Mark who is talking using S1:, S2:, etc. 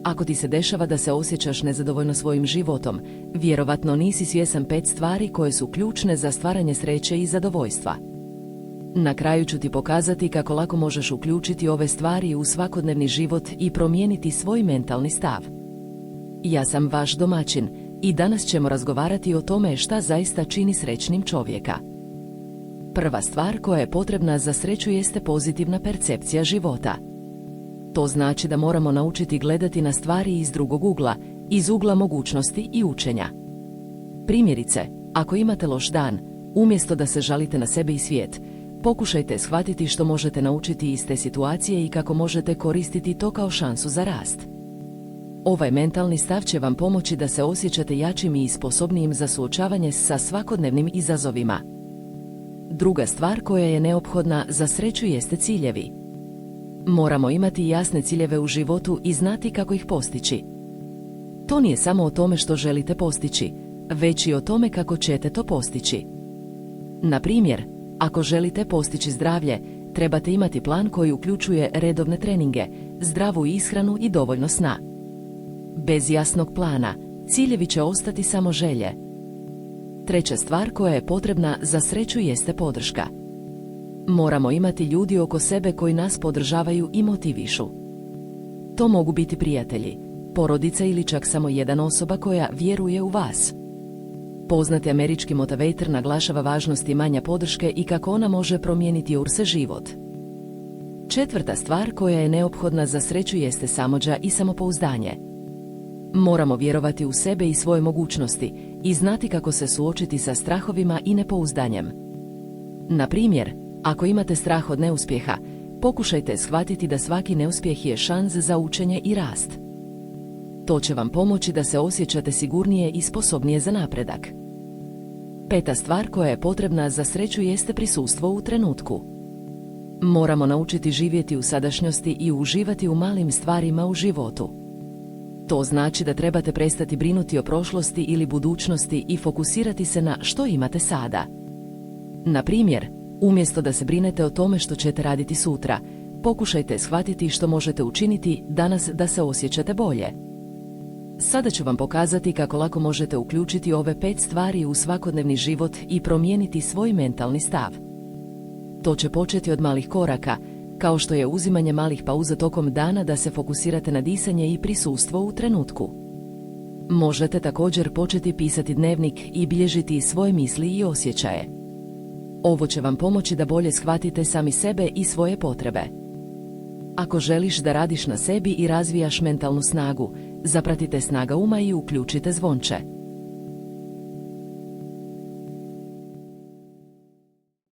S1: Ako ti se dešava da se osjećaš nezadovoljno svojim životom, vjerovatno nisi svjesan 5 stvari koje su ključne za stvaranje sreće i zadovoljstva. Na kraju ću ti pokazati kako lako možeš uključiti ove stvari u svakodnevni život i promijeniti svoj mentalni stav. Ja sam vaš domaćin i danas ćemo razgovarati o tome šta zaista čini srećnim čovjeka. Prva stvar koja je potrebna za sreću jeste pozitivna percepcija života. To znači da moramo naučiti gledati na stvari iz drugog ugla, iz ugla mogućnosti i učenja. Primjerice, ako imate loš dan, umjesto da se žalite na sebe i svijet, pokušajte shvatiti što možete naučiti iz te situacije i kako možete koristiti to kao šansu za rast. Ovaj mentalni stav će vam pomoći da se osjećate jačim i sposobnijim za suočavanje sa svakodnevnim izazovima. Druga stvar koja je neophodna za sreću jeste ciljevi. Moramo imati jasne ciljeve u životu i znati kako ih postići. To nije samo o tome što želite postići, već i o tome kako ćete to postići. Na primjer, ako želite postići zdravlje, trebate imati plan koji uključuje redovne treninge, zdravu ishranu i dovoljno sna. Bez jasnog plana, ciljevi će ostati samo želje. Treća stvar koja je potrebna za sreću jeste podrška. Moramo imati ljudi oko sebe koji nas podržavaju i motivišu. To mogu biti prijatelji, porodica ili čak samo jedna osoba koja vjeruje u vas. Poznati američki motivator naglašava važnost imanja podrške i kako ona može promijeniti život. Četvrta stvar koja je neophodna za sreću jeste samođa i samopouzdanje. Moramo vjerovati u sebe i svoje mogućnosti i znati kako se suočiti sa strahovima i nepouzdanjem. Na primjer, ako imate strah od neuspjeha, pokušajte shvatiti da svaki neuspjeh je šans za učenje i rast. To će vam pomoći da se osjećate sigurnije i sposobnije za napredak. Peta stvar koja je potrebna za sreću jeste prisustvo u trenutku. Moramo naučiti živjeti u sadašnjosti i uživati u malim stvarima u životu. To znači da trebate prestati brinuti o prošlosti ili budućnosti i fokusirati se na što imate sada. Na primjer, umjesto da se brinete o tome što ćete raditi sutra, pokušajte shvatiti što možete učiniti danas da se osjećate bolje. Sada ću vam pokazati kako lako možete uključiti ove 5 stvari u svakodnevni život i promijeniti svoj mentalni stav. To će početi od malih koraka, kao što je uzimanje malih pauza tokom dana da se fokusirate na disanje i prisustvo u trenutku. Možete također početi pisati dnevnik i bilježiti svoje misli i osjećaje. Ovo će vam pomoći da bolje shvatite sami sebe i svoje potrebe. Ako želiš da radiš na sebi i razvijaš mentalnu snagu, zapratite Snaga uma i uključite zvonče.